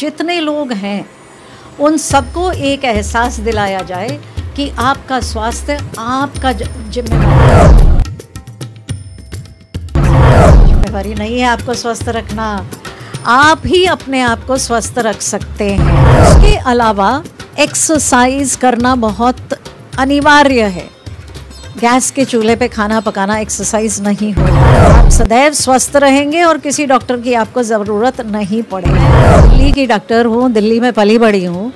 जितने लोग हैं उन सबको एक एहसास दिलाया जाए कि आपका स्वास्थ्य आपका जिम्मेवारी नहीं है आपको स्वस्थ रखना, आप ही अपने आप को स्वस्थ रख सकते हैं। उसके अलावा एक्सरसाइज करना बहुत अनिवार्य है। गैस के चूल्हे पे खाना पकाना एक्सरसाइज नहीं होता। आप सदैव स्वस्थ रहेंगे और किसी डॉक्टर की आपको ज़रूरत नहीं पड़ेगी। दिल्ली की डॉक्टर हूँ, दिल्ली में पली बड़ी हूँ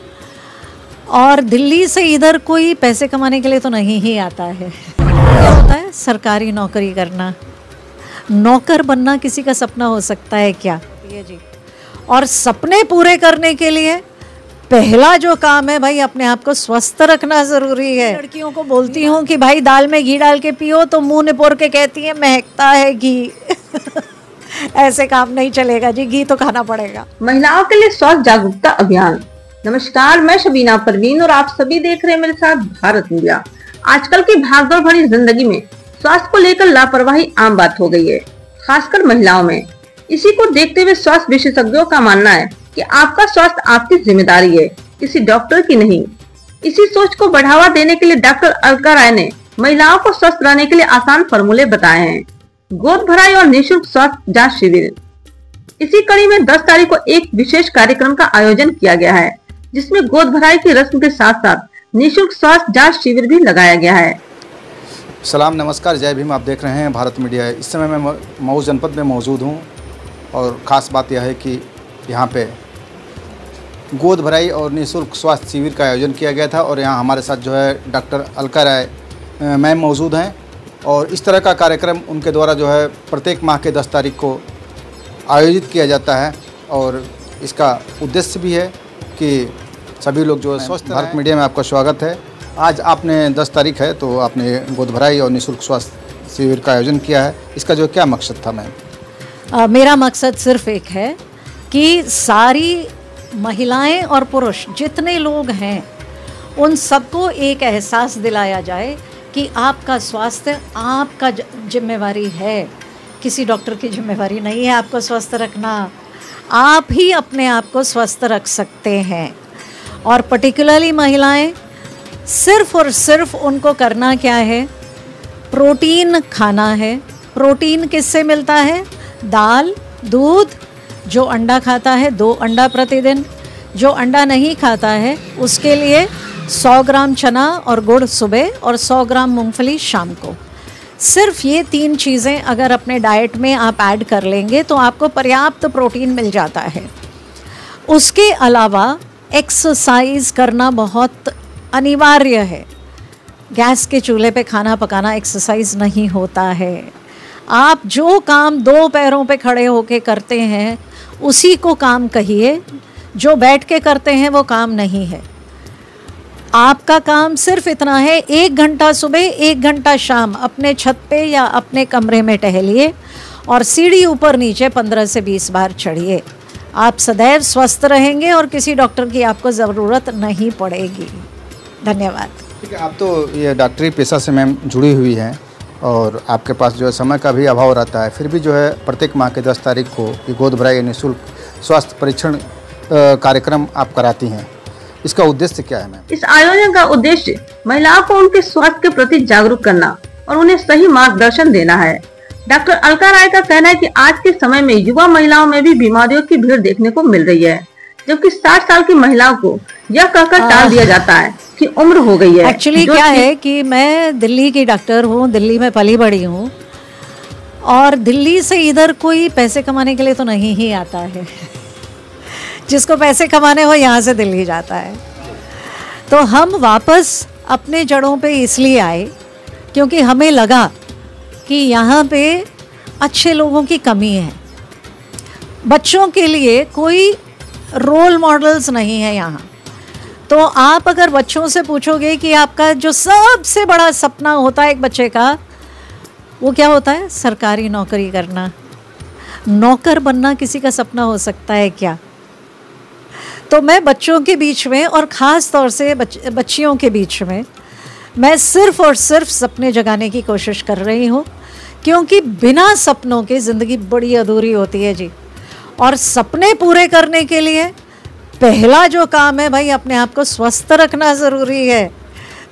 और दिल्ली से इधर कोई पैसे कमाने के लिए तो नहीं ही आता है। क्या होता है सरकारी नौकरी करना, नौकर बनना किसी का सपना हो सकता है क्या? ये जी। और सपने पूरे करने के लिए पहला जो काम है भाई, अपने आप को स्वस्थ रखना ज़रूरी है। लड़कियों को बोलती हूँ कि भाई दाल में घी डाल के पियो तो मुंह निपोर के कहती है महकता है घी। ऐसे काम नहीं चलेगा जी, घी तो खाना पड़ेगा। महिलाओं के लिए स्वास्थ्य जागरूकता अभियान। नमस्कार, मैं शबीना परवीन और आप सभी देख रहे हैं मेरे साथ भारत मीडिया। आजकल की भागदौड़ भरी जिंदगी में स्वास्थ्य को लेकर लापरवाही आम बात हो गई है, खासकर महिलाओं में। इसी को देखते हुए स्वास्थ्य विशेषज्ञों का मानना है कि आपका स्वास्थ्य आपकी जिम्मेदारी है, किसी डॉक्टर की नहीं। इसी सोच को बढ़ावा देने के लिए डॉक्टर अलका राय ने महिलाओं को स्वस्थ रहने के लिए आसान फॉर्मूले बताए हैं। गोद भराई और निःशुल्क स्वास्थ्य जांच शिविर। इसी कड़ी में 10 तारीख को एक विशेष कार्यक्रम का आयोजन किया गया है, जिसमें गोद भराई की रस्म के साथ साथ निःशुल्क स्वास्थ्य जांच शिविर भी लगाया गया है। सलाम, नमस्कार, जय भीम। आप देख रहे हैं भारत मीडिया। इस समय मैं मऊ जनपद में मौजूद हूँ और ख़ास बात यह है कि यहाँ पे गोद भराई और निःशुल्क स्वास्थ्य शिविर का आयोजन किया गया था और यहाँ हमारे साथ जो है डॉक्टर अलका राय मैम मौजूद हैं। और इस तरह का कार्यक्रम उनके द्वारा जो है प्रत्येक माह के 10 तारीख को आयोजित किया जाता है और इसका उद्देश्य भी है कि सभी लोग जो है स्वस्थ। भारत मीडिया में आपका स्वागत है। आज आपने 10 तारीख है तो आपने गोद भराई और निःशुल्क स्वास्थ्य शिविर का आयोजन किया है, इसका जो क्या मकसद था मैम? मेरा मकसद सिर्फ एक है कि सारी महिलाएं और पुरुष जितने लोग हैं उन सबको एक एहसास दिलाया जाए कि आपका स्वास्थ्य आपका जिम्मेवारी है, किसी डॉक्टर की जिम्मेवारी नहीं है आपको स्वस्थ रखना, आप ही अपने आप को स्वस्थ रख सकते हैं। और पर्टिकुलरली महिलाएं, सिर्फ और सिर्फ उनको करना क्या है, प्रोटीन खाना है। प्रोटीन किससे मिलता है? दाल, दूध। जो अंडा खाता है 2 अंडा प्रतिदिन, जो अंडा नहीं खाता है उसके लिए 100 ग्राम चना और गुड़ सुबह और 100 ग्राम मूंगफली शाम को। सिर्फ ये 3 चीज़ें अगर अपने डाइट में आप ऐड कर लेंगे तो आपको पर्याप्त प्रोटीन मिल जाता है। उसके अलावा एक्सरसाइज करना बहुत अनिवार्य है। गैस के चूल्हे पे खाना पकाना एक्सरसाइज नहीं होता है। आप जो काम 2 पैरों पे खड़े होके करते हैं उसी को काम कहिए, जो बैठ के करते हैं वो काम नहीं है। आपका काम सिर्फ इतना है, 1 घंटा सुबह 1 घंटा शाम अपने छत पे या अपने कमरे में टहलिए और सीढ़ी ऊपर नीचे 15 से 20 बार चढ़िए। आप सदैव स्वस्थ रहेंगे और किसी डॉक्टर की आपको ज़रूरत नहीं पड़ेगी। धन्यवाद। ठीक है, आप तो ये डॉक्टरी पेशा से मैम जुड़ी हुई हैं और आपके पास जो है समय का भी अभाव रहता है, फिर भी जो है प्रत्येक माह के 10 तारीख को ये गोद भराई निःशुल्क स्वास्थ्य परीक्षण कार्यक्रम आप कराती हैं, इसका उद्देश्य क्या है मैम? इस आयोजन का उद्देश्य महिलाओं को उनके स्वास्थ्य के प्रति जागरूक करना और उन्हें सही मार्गदर्शन देना है। डॉक्टर अलका राय का कहना है कि आज के समय में युवा महिलाओं में भी बीमारियों की भीड़ देखने को मिल रही है, जबकि 60 साल की महिलाओं को यह कहकर टाल दिया जाता है कि उम्र हो गई है। एक्चुअली क्या है कि मैं दिल्ली की डॉक्टर हूँ, दिल्ली में पली बड़ी हूँ और दिल्ली से इधर कोई पैसे कमाने के लिए तो नहीं ही आता है। जिसको पैसे कमाने हो यहाँ से दिल्ली जाता है। तो हम वापस अपने जड़ों पे इसलिए आए क्योंकि हमें लगा कि यहाँ पे अच्छे लोगों की कमी है। बच्चों के लिए कोई रोल मॉडल्स नहीं है यहाँ। तो आप अगर बच्चों से पूछोगे कि आपका जो सबसे बड़ा सपना होता है एक बच्चे का, वो क्या होता है? सरकारी नौकरी करना। नौकर बनना किसी का सपना हो सकता है क्या? तो मैं बच्चों के बीच में और ख़ास तौर से बच्चियों के बीच में मैं सिर्फ़ और सिर्फ सपने जगाने की कोशिश कर रही हूँ, क्योंकि बिना सपनों के ज़िंदगी बड़ी अधूरी होती है जी। और सपने पूरे करने के लिए पहला जो काम है भाई, अपने आप को स्वस्थ रखना ज़रूरी है।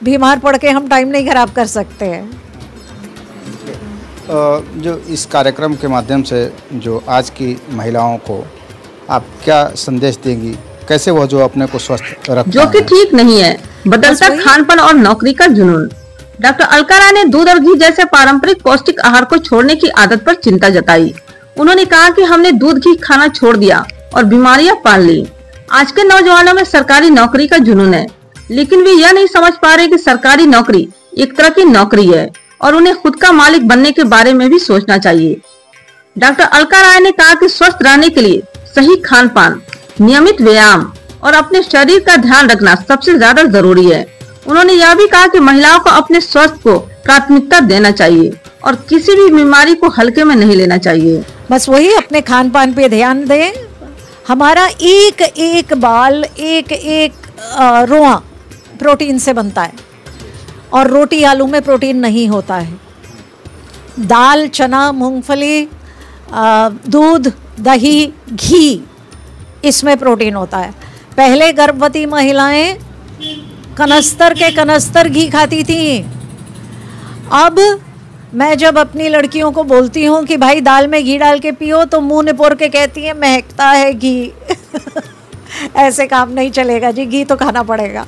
बीमार पड़ के हम टाइम नहीं खराब कर सकते हैं। जो इस कार्यक्रम के माध्यम से जो आज की महिलाओं को आप क्या संदेश देंगी, कैसे वो जो अपने को स्वस्थ रख जो कि ठीक नहीं है, बदलता खानपान और नौकरी का जुनून। डॉक्टर अलका राय ने दूध और घी जैसे पारंपरिक पौष्टिक आहार को छोड़ने की आदत पर चिंता जताई। उन्होंने कहा कि हमने दूध घी खाना छोड़ दिया और बीमारियां पाल ली। आज के नौजवानों में सरकारी नौकरी का जुनून है, लेकिन वे यह नहीं समझ पा रहे कि सरकारी नौकरी एक तरह की नौकरी है और उन्हें खुद का मालिक बनने के बारे में भी सोचना चाहिए। डॉक्टर अलका राय ने कहा कि स्वस्थ रहने के लिए सही खान पान, नियमित व्यायाम और अपने शरीर का ध्यान रखना सबसे ज्यादा जरूरी है। उन्होंने यह भी कहा कि महिलाओं को अपने स्वास्थ्य को प्राथमिकता देना चाहिए और किसी भी बीमारी को हल्के में नहीं लेना चाहिए। बस वही अपने खान पान पे ध्यान दें। हमारा एक एक बाल, एक एक रोआ प्रोटीन से बनता है और रोटी आलू में प्रोटीन नहीं होता है। दाल, चना, मूंगफली, दूध, दही, घी, इसमें प्रोटीन होता है। पहले गर्भवती महिलाएं कनस्तर के कनस्तर घी खाती थी। अब मैं जब अपनी लड़कियों को बोलती हूँ कि भाई दाल में घी डाल के पियो, तो मुंह निपोर के कहती है महकता है घी। ऐसे काम नहीं चलेगा जी, घी तो खाना पड़ेगा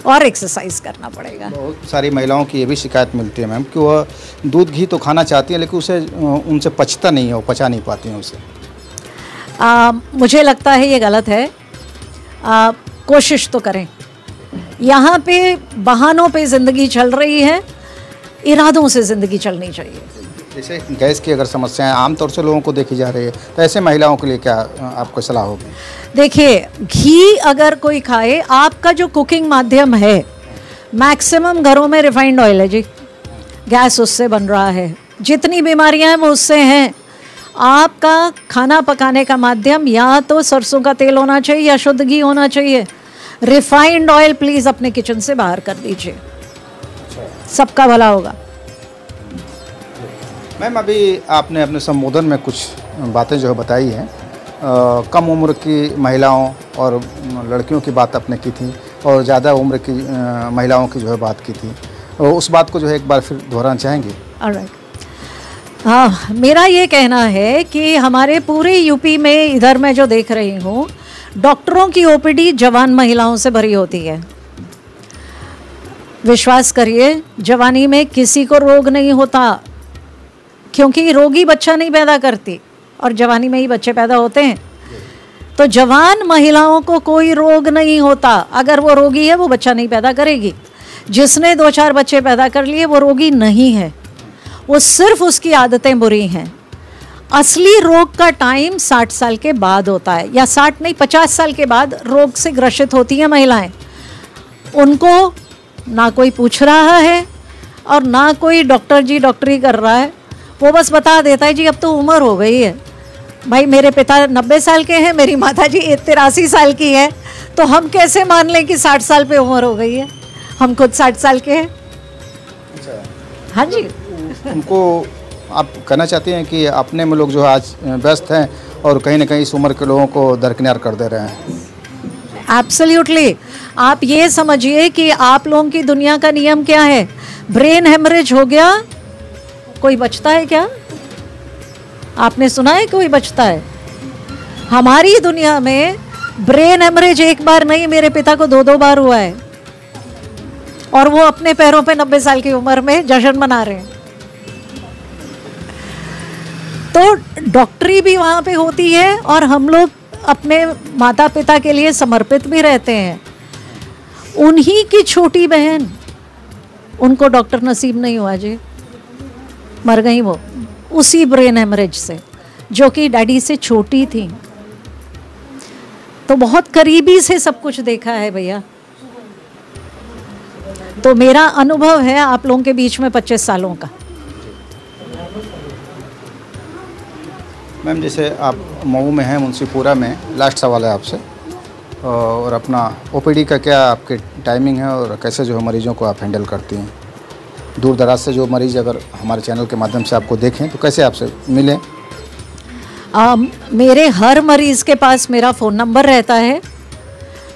और एक्सरसाइज करना पड़ेगा। बहुत सारी महिलाओं की ये भी शिकायत मिलती है मैम कि वह दूध घी तो खाना चाहती है, लेकिन उसे उनसे पचता नहीं है, वो पचा नहीं पाती हैं उसे। मुझे लगता है ये गलत है। कोशिश तो करें। यहाँ पे बहानों पे ज़िंदगी चल रही है, इरादों से ज़िंदगी चलनी चाहिए। जैसे गैस की अगर समस्याएं आमतौर से लोगों को देखी जा रही है, तो ऐसे महिलाओं के लिए क्या आपको सलाह होगी? देखिए, घी अगर कोई खाए, आपका जो कुकिंग माध्यम है, मैक्सिमम घरों में रिफाइंड ऑयल है जी, गैस उससे बन रहा है। जितनी बीमारियां हैं वो उससे हैं। आपका खाना पकाने का माध्यम या तो सरसों का तेल होना चाहिए या शुद्ध घी होना चाहिए। रिफाइंड ऑयल प्लीज़ अपने किचन से बाहर कर दीजिए, सबका भला होगा। मैम, अभी आपने अपने संबोधन में कुछ बातें जो है बताई हैं, कम उम्र की महिलाओं और लड़कियों की बात आपने की थी और ज़्यादा उम्र की महिलाओं की जो है बात की थी, उस बात को जो है एक बार फिर दोहराना चाहेंगे? ऑलराइट। हाँ, मेरा ये कहना है कि हमारे पूरे यूपी में इधर मैं जो देख रही हूँ, डॉक्टरों की ओपीडी जवान महिलाओं से भरी होती है। विश्वास करिए, जवानी में किसी को रोग नहीं होता, क्योंकि रोगी बच्चा नहीं पैदा करती और जवानी में ही बच्चे पैदा होते हैं। तो जवान महिलाओं को कोई रोग नहीं होता। अगर वो रोगी है, वो बच्चा नहीं पैदा करेगी। जिसने 2-4 बच्चे पैदा कर लिए वो रोगी नहीं है, वो सिर्फ उसकी आदतें बुरी हैं। असली रोग का टाइम 60 साल के बाद होता है, या 60 नहीं 50 साल के बाद रोग से ग्रसित होती हैं महिलाएं। उनको ना कोई पूछ रहा है और ना कोई डॉक्टर जी डॉक्टरी कर रहा है। वो बस बता देता है जी अब तो उम्र हो गई है। भाई मेरे पिता 90 साल के हैं, मेरी माता जी 83 साल की है, तो हम कैसे मान लें कि 60 साल पे उम्र हो गई है? हम खुद 60 साल के हैं। हाँ जी। उनको आप कहना चाहते हैं कि अपने में लोग जो आज व्यस्त हैं और कहीं ना कहीं इस उम्र के लोगों को दरकिनार कर दे रहे हैं? एब्सोल्युटली। आप ये समझिए कि आप लोगों की दुनिया का नियम क्या है? ब्रेन हेमरेज हो गया, कोई बचता है क्या? आपने सुना है कोई बचता है? हमारी दुनिया में ब्रेन हेमरेज एक बार नहीं, मेरे पिता को 2-2 बार हुआ है और वो अपने पैरों पे 90 साल की उम्र में जश्न मना रहे हैं। तो डॉक्टरी भी वहाँ पे होती है और हम लोग अपने माता पिता के लिए समर्पित भी रहते हैं। उन्हीं की छोटी बहन, उनको डॉक्टर नसीब नहीं हुआ जी, मर गई वो उसी ब्रेन हेमरेज से, जो कि डैडी से छोटी थी। तो बहुत करीबी से सब कुछ देखा है भैया। तो मेरा अनुभव है आप लोगों के बीच में 25 सालों का। मैम, जैसे आप मऊ में हैं, मुंशीपुरा में, लास्ट सवाल है आपसे, और अपना ओपीडी का क्या आपके टाइमिंग है और कैसे जो है मरीजों को आप हैंडल करती हैं? दूर दराज से जो मरीज़ अगर हमारे चैनल के माध्यम से आपको देखें तो कैसे आपसे मिलें? मेरे हर मरीज़ के पास मेरा फ़ोन नंबर रहता है।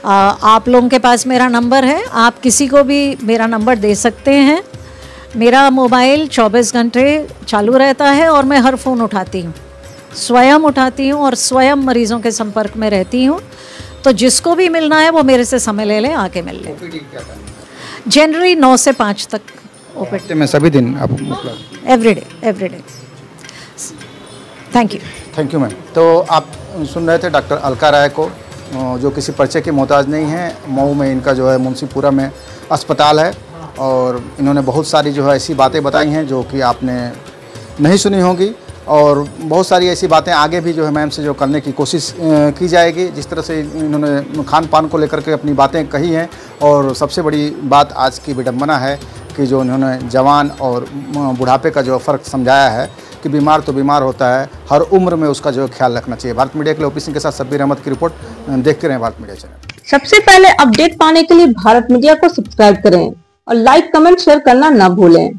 आप लोगों के पास मेरा नंबर है, आप किसी को भी मेरा नंबर दे सकते हैं। मेरा मोबाइल 24 घंटे चालू रहता है और मैं हर फ़ोन उठाती हूँ, स्वयं उठाती हूँ और स्वयं मरीज़ों के संपर्क में रहती हूँ। तो जिसको भी मिलना है वो मेरे से समय ले लें, आके मिल लें। जनवरी 9 से 5 तक ओपीडी में सभी दिन आप मतलब एवरीडे। Thank you ma'am. तो आप सुन रहे थे डॉक्टर अलका राय को, जो किसी परिचय के मोहताज नहीं है। मऊ में इनका जो है मुंशीपुरा में अस्पताल है और इन्होंने बहुत सारी जो है ऐसी बातें बताई हैं जो कि आपने नहीं सुनी होगी, और बहुत सारी ऐसी बातें आगे भी जो है मैम से जो करने की कोशिश की जाएगी। जिस तरह से इन्होंने खान पान को लेकर के अपनी बातें कही हैं, और सबसे बड़ी बात आज की विडंबना है कि जो इन्होंने जवान और बुढ़ापे का जो फ़र्क समझाया है कि बीमार तो बीमार होता है, हर उम्र में उसका जो ख्याल रखना चाहिए। भारत मीडिया के लिए ओपी सिंह के साथ शब्बीर अहमद की रिपोर्ट। देखते रहें भारत मीडिया चैनल। सबसे पहले अपडेट पाने के लिए भारत मीडिया को सब्सक्राइब करें और लाइक, कमेंट, शेयर करना ना भूलें।